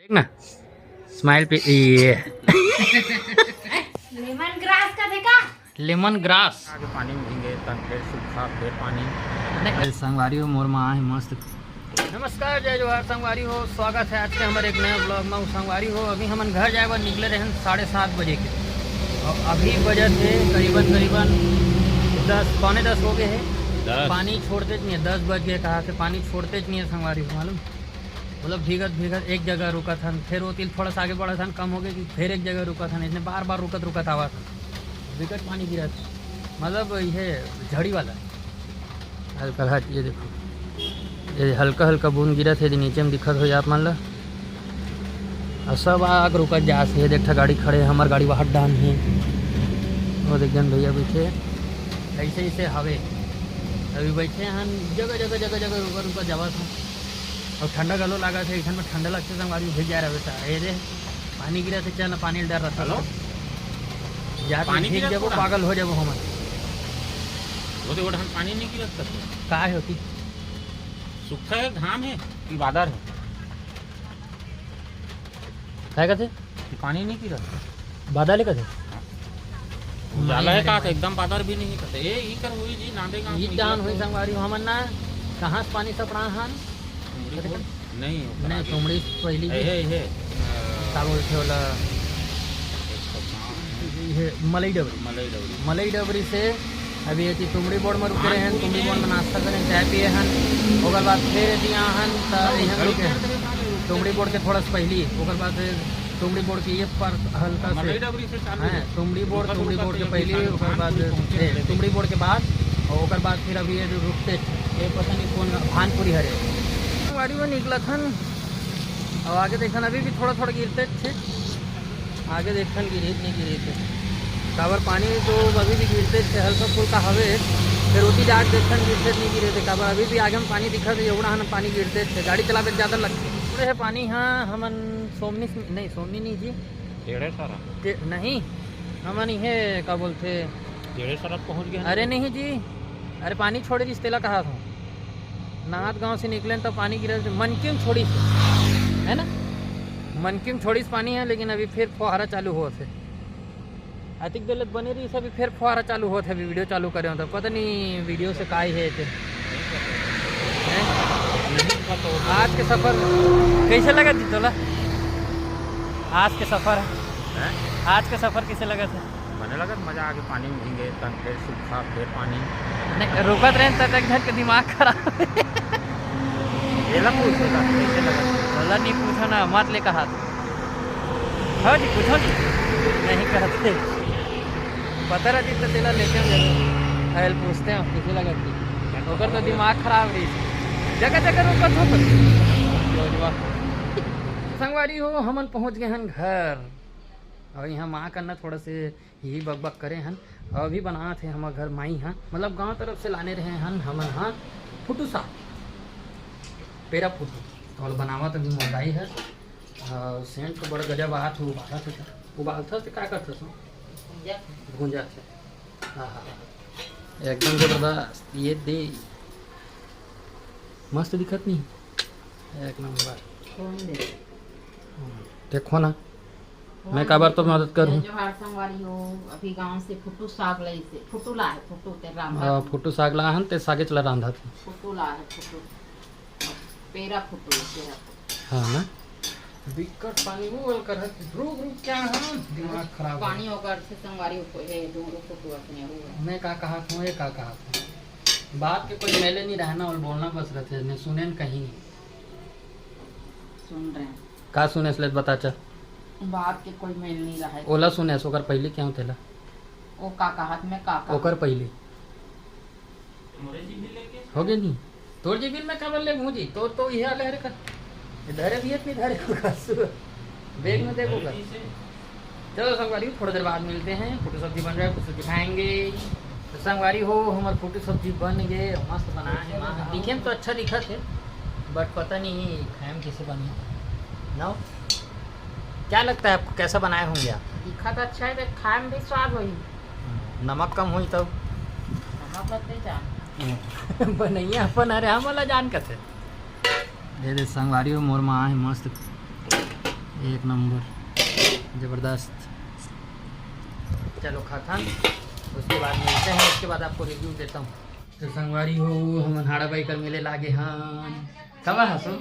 देख ना स्माइल पे ये लेमन ग्रास का देखा लेमन ग्रास आगे पानी में भीगे तन फिर सूखा फिर पानी संगवारी हो मोर माँ है मस्त। नमस्कार जय जोहार संगवारी हो, स्वागत है आज के हमारे एक नया ब्लॉग में। संगवारी हो अभी हम घर जाए निकले रहे 7:30 बजे के और अभी बजे थे करीबन 10 हो गए हैं। पानी छोड़ते नहीं है, 10 बज गए कहा कि पानी छोड़ते नहीं है संगवारी हो, मालूम मतलब भीगत एक जगह रुका था, फिर वो तिल थोड़ा सा आगे बढ़ा था कम हो गया कि फिर एक जगह रुका था, इसने बार बार रुकत आवा था, विकट पानी गिरा था, मतलब ये झड़ी वाला हल्का ये देखो ये हल्का बूंद गिरा थे नीचे में दिक्कत हो आप मान लो। और सब आग रुकत जा से देखा गाड़ी खड़े हमार गाड़ी बाहर डान है वो देख भैया बैठे ऐसे हवे अभी बैठे हैं जगह रुका जावा था और ठंडा गलो लगा था इधर में ठंडा लगते थे गाड़ी भीग जा रहा था अरे पानी गिरा थे चल पानी डर रहा था पानी भीग जब पागल हो जाबो हम पानी नहीं गिरा का होती सूखा है घाम है कि बादर है काय कहते पानी नहीं गिरा बादल कहते जाला है का एकदम बादर भी नहीं कहते ए ई कर हुई जी नांदे का ई जान हुई संगवारी हमन ना कहां से पानी सपड़ा हन नहीं तुमड़ी पहली हे का बोलते होला ये मलई डबरी से अभी ये तुमड़ी बोर्ड में रुके रहे हैं, तुमड़ी बोर्ड में नाश्ता करें चाय पिए हैं ओकर बाद फिर यदि यहाँ यहाँ रुके तुमड़ी बोर्ड के थोड़ा सा पहली ओकर बाद तुमड़ी बोर्ड के ये पर हल्का से हाँ तुमड़ी बोर्ड के पहली ओकर बाद तुमड़ी बोर्ड के बाद और ओकर बाद फिर अभी ये रुकते ये पता नहीं कौन भानपुरी हरे गाड़ी में निकला था और आगे देखन अभी भी थोड़ा गिरते थे, आगे देखन गिरे थे काबर पानी तो अभी भी गिरते थे हल्का फुल्का हवे फिर उसी जाट देखन गिरते नहीं गिरे थे काबर अभी भी आगे में पानी दिखा थे एवड़ा हम पानी गिरते थे गाड़ी चलावे ज़्यादा लगते पूरे है पानी। हाँ हमन सोमनी नहीं जी टेढ़े सारा नहीं हमन ये क्या बोलते टेढ़े सारा पहुँच गया। अरे नहीं जी अरे पानी छोड़े जिस तेला कहा था नाथ गांव से निकले तो पानी गिरा मनकिम छोड़ी से है ना मनकिम छोड़ी से पानी है लेकिन अभी फिर फुहारा चालू हुआ थे अतिक गलत बने रही अभी फिर फुहारा चालू हुआ था अभी वीडियो चालू करे तो पता नहीं वीडियो से का है थे। आज के सफ़र कैसे लगा थी तोला आज के सफ़र कैसे लगा था मने लगा मजा आके पानी में भीगे तन फिर सूखा फिर पानी नहीं रुकत रहे तब तक घर के दिमाग खराब ये लग पूछेगा कैसे लगा बोला नहीं पूछो ना मत ले कहा हाँ जी पूछो नहीं कहते पता रहा जितना तेला लेते हैं हेल्प पूछते हैं कैसे लगा थी होकर तो दिमाग खराब रही जगह रुकत हो संगवारी हो हमन पहुँच गए हैं घर और यहाँ माँ करना थोड़ा से यही बक करे हैं और अभी बना थे हमारे घर माई हैं मतलब गांव तरफ से लाने रहे हैं हमन हाँ फुटू सा पेरा फुटू और बनावा तो भी मोदाई है सेंट तो बड़ा गजब आया था उबालता तो क्या करता था भूंजा से हाँ एकदम जबरदस्त ये दे मस्त दिखत नहीं एक नंबर देखो ना मैं काबर तो मदद करूँ संगवारी हो अभी गांव से फुटू साग लाई से फुटू ला है फुटू ते रांधा फुटू साग ला हन ते सागे चला रांधा थी फुटू ला है फुटू पेरा फुटू हाँ ना विकट पानी वो कर रुक क्या है दिमाग खराब पानी होकर से संगवारी हो है दो फुटू अपने हुआ मैं का कहा था ये का कहा था बात के कोई मेले नहीं रहना और बोलना बस रहते ने सुने न कहीं सुन रहे हैं का सुने इसलिए बता चा बात के कोई मेल नहीं रहा है ओला सुने ओकर पहले क्या होतेला ओ का कहा मैं का ओकर पहले हो गए नहीं तोर जी बिल में काबर ले भूजी तो ये आले हरे का इधर भी इतनी धारे को बैग में देखो कर चलो संगवारी थोड़ी देर बाद मिलते हैं फुटू सब्जी बन रहा है कुछ दिखाएंगे तो संगवारी हो हमारे फुटू सब्जी बन गए मस्त बनाए दिखे में तो अच्छा दिखा थे बट पता नहीं खाएम कैसे बने ना क्या लगता है आपको कैसा बनाए होंगे आप दिखा तो अच्छा है खाए में भी स्वाद हुई नमक कम हुई तब नमक लगते जान बनैया अपन अरे हम वाला जान कथे दे संगवारी हो मोर माँ है मस्त एक नंबर ज़बरदस्त। चलो खाता उसके बाद मिलते हैं, उसके बाद आपको रिव्यू देता हूँ। तो संगवारी हो हम हाड़ा बाई कर मिले लागे हाँ कब हंसो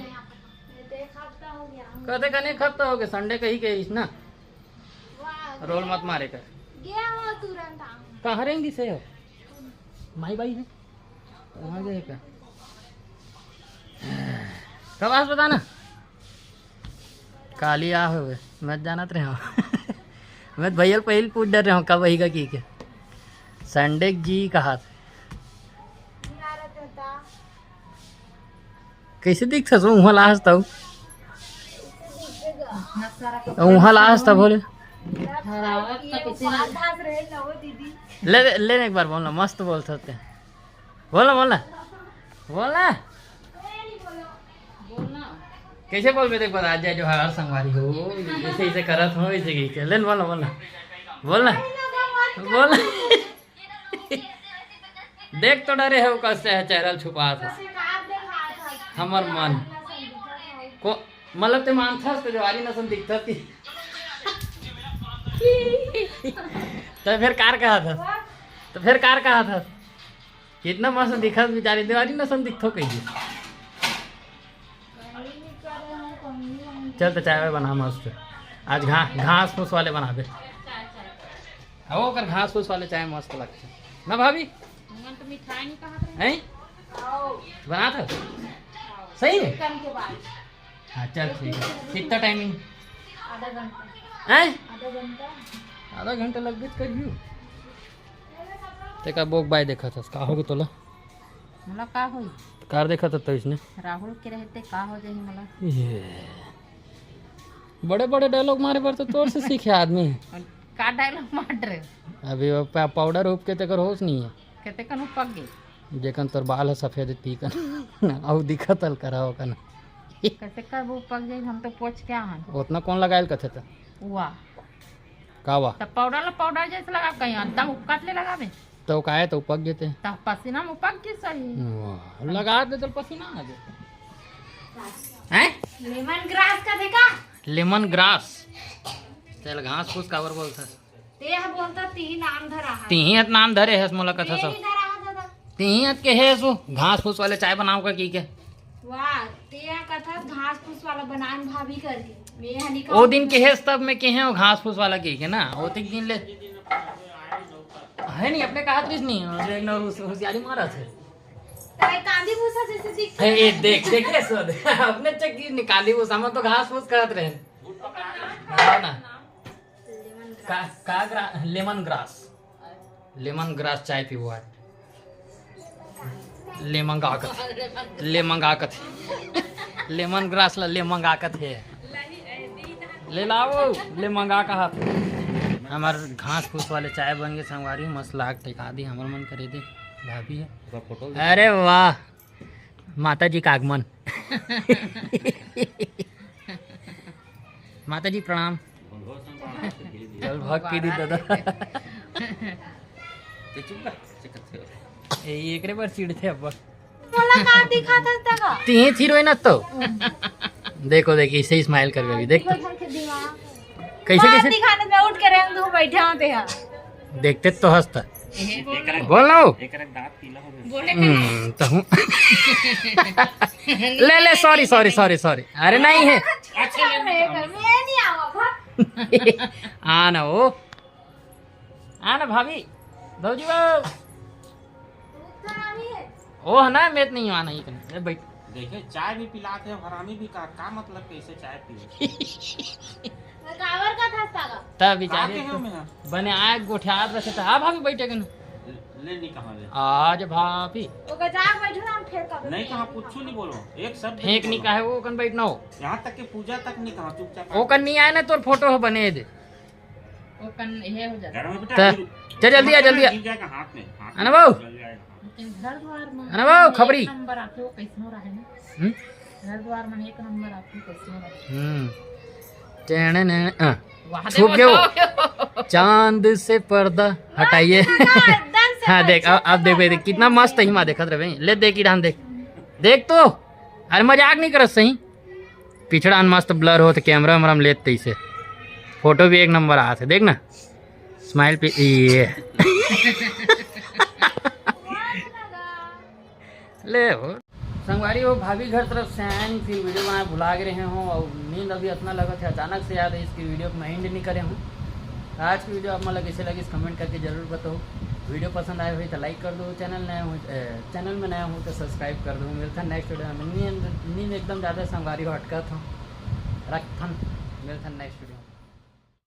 कहते कने खत्ता हो गए संडे कही के इस ना रोल मत मारे कर कहाँ रहेंगी से हो माई बाई है कहाँ गए क्या कब आज बताना काली आ हो मैं जानत रहे हूँ मैं भैया पहले पूछ डर रहा हूँ कब वही का की क्या संडे जी कहा था कैसे दिखता सो वहाँ लास्ट था वहाँ लास्ट था बोले ले एक बार बोलना मस्त बोल सकते हैं बोलना बोलना बोलना कैसे बोल पे देख बता जाए जो हर संगवारी हो ऐसे ऐसे करत हो ऐसे की लेन बोलना बोलना बोलना बोलना देख तो डरे है वो कैसे है चेहरा छुपा था हमर मन को मतलब ते मानता तो जवारी नसन दिखता थी तो फिर कार कहा था कितना मस्त दिखा बेचारी दीवारी नसन दिखतो कही चल तो चाय बना मस्त आज घास फूस वाले बना दे वो कर घास फूस वाले चाय मस्त लगते ना भाभी तो मिठाई नहीं कहा हैं बना था सही है हाँ चल ठीक है कितना टाइमिंग आधा घंटा हैं आधा घंटा आधा घंटा लग गए करियो ते का बोक बाय देखा था का होगे तोला मला का होई कार देखा था तो इसने राहुल के रहते का हो जाई मला ये बड़े बड़े डायलॉग मारे पर तो तोर से सीखे आदमी का डायलॉग मार रहे अभी वो पाउडर उप के तेकर होश नहीं है कहते कनु पक गई जेकन तोर बाल है सफेद तीकन और दिखत हल कराओ कन कहते कर वो पक जाई हम तो पोछ क्या हन उतना कौन लगायल कथे था वाह कावा तब पाउडर जैसे लगा कहीं एकदम उपकाट ले लगावे तो काहे तो पक जेते तब पसीना में पक गई सही वाह लगा दे तो पसीना आ जाए हैं लेमन ग्रास का देखा लेमन ग्रास चल घास फूस कावर बोलता ते ह बोलता तीन नाम धरा है तीहियत नाम धरे है मोला कथा सब धरा है दादा तीहियत के है सो घास फूस वाले चाय बनाओ का की के वाह ते कथा घास फूस वाला बनान भाभी करके मैं हनी का ओ दिन के है तब में के है वो घास फूस वाला की के ना ओ तिक दिन ले है नहीं अपने कहा त्रिस नहीं एक ना होशियारी मारा थे ताई कांदी भूसा जैसे दिख है ये देख देखिए सो अपने चक्की निकाली वो सामान तो घास फूस करत रहे हाँ ना लेमन ग्रास चाय पीबो है ले मंगाकत लेमन ग्रास ला ले मंगाकत है ले लाओ ले मंगा का हाथ हमार घास फूस वाले चाय बन गए संगवारी मस्त लाग टिका दी हमार मन करे दे भाभी है अरे वाह माता जी का आगमन माता जी प्रणाम चल भाग पी दी दादा एकरे पर सीढ़ थे अब बोला का दिखा था का तीन थी रोई ना तो देखो देखिए इसे स्माइल कर भी देख तो कैसे कैसे दिखाने में उठ के रंग दो बैठे होते हैं देखते तो हंसता बोल लो बोले तो हूँ ले सॉरी अरे नहीं है मैं नहीं आऊंगा आना ओ आना भाभी भौजी बाबू ओ है ना मैं नहीं आना ही बैठ देखिए चाय भी पिलाते हैं हरामी भी का मतलब कैसे चाय पिए कावर का था सागा तब बेचारे बने आए गोठियार रखे था आ भाभी बैठे गन ले नहीं कहां ले आज भाभी ओ गजाक बैठो ना फेर का नहीं कहां कुछ नहीं बोलो एक शब्द फेंक नहीं काहे वो कन बैठना हो यहां तक के पूजा तक नहीं कहां चुपचाप वो कन नहीं आए ना तोर फोटो हो बने दे ओ कन ये हो जाता घर में बेटा चल जल्दी आ गिर जाएगा हाथ में अनुभव घर द्वार में अनुभव खबरी नंबर आपको कैसे हो रहा है ना घर द्वार में एक नंबर आपको कैसे हो रहा है छुप गए वो चांद से पर्दा हटाइए हाँ देख अब देख कितना मस्त ही माँ देखत रहे ले देख ईरान देख तो अरे मजाक नहीं करत सही पिछड़ा मस्त ब्लर हो तो कैमरा में हम लेते इसे फोटो भी एक नंबर आते देख ना स्माइल पे ये ले हो संगवारी वो भाभी घर तरफ से आए फिर वीडियो बनाए भुला गए हूँ और नींद अभी इतना लगा था अचानक से याद है इसकी वीडियो को मैं एंड नहीं करे हूँ। आज की वीडियो आप मतलब कैसे लगी कमेंट करके जरूर बताओ। वीडियो पसंद आए हुई तो लाइक कर दो, चैनल में नया हूँ तो सब्सक्राइब कर दो। मिलता नेक्स्ट वीडियो में। नींद एकदम ज़्यादा संगवारी हटका था रखन मिलता नेक्स्ट वीडियो।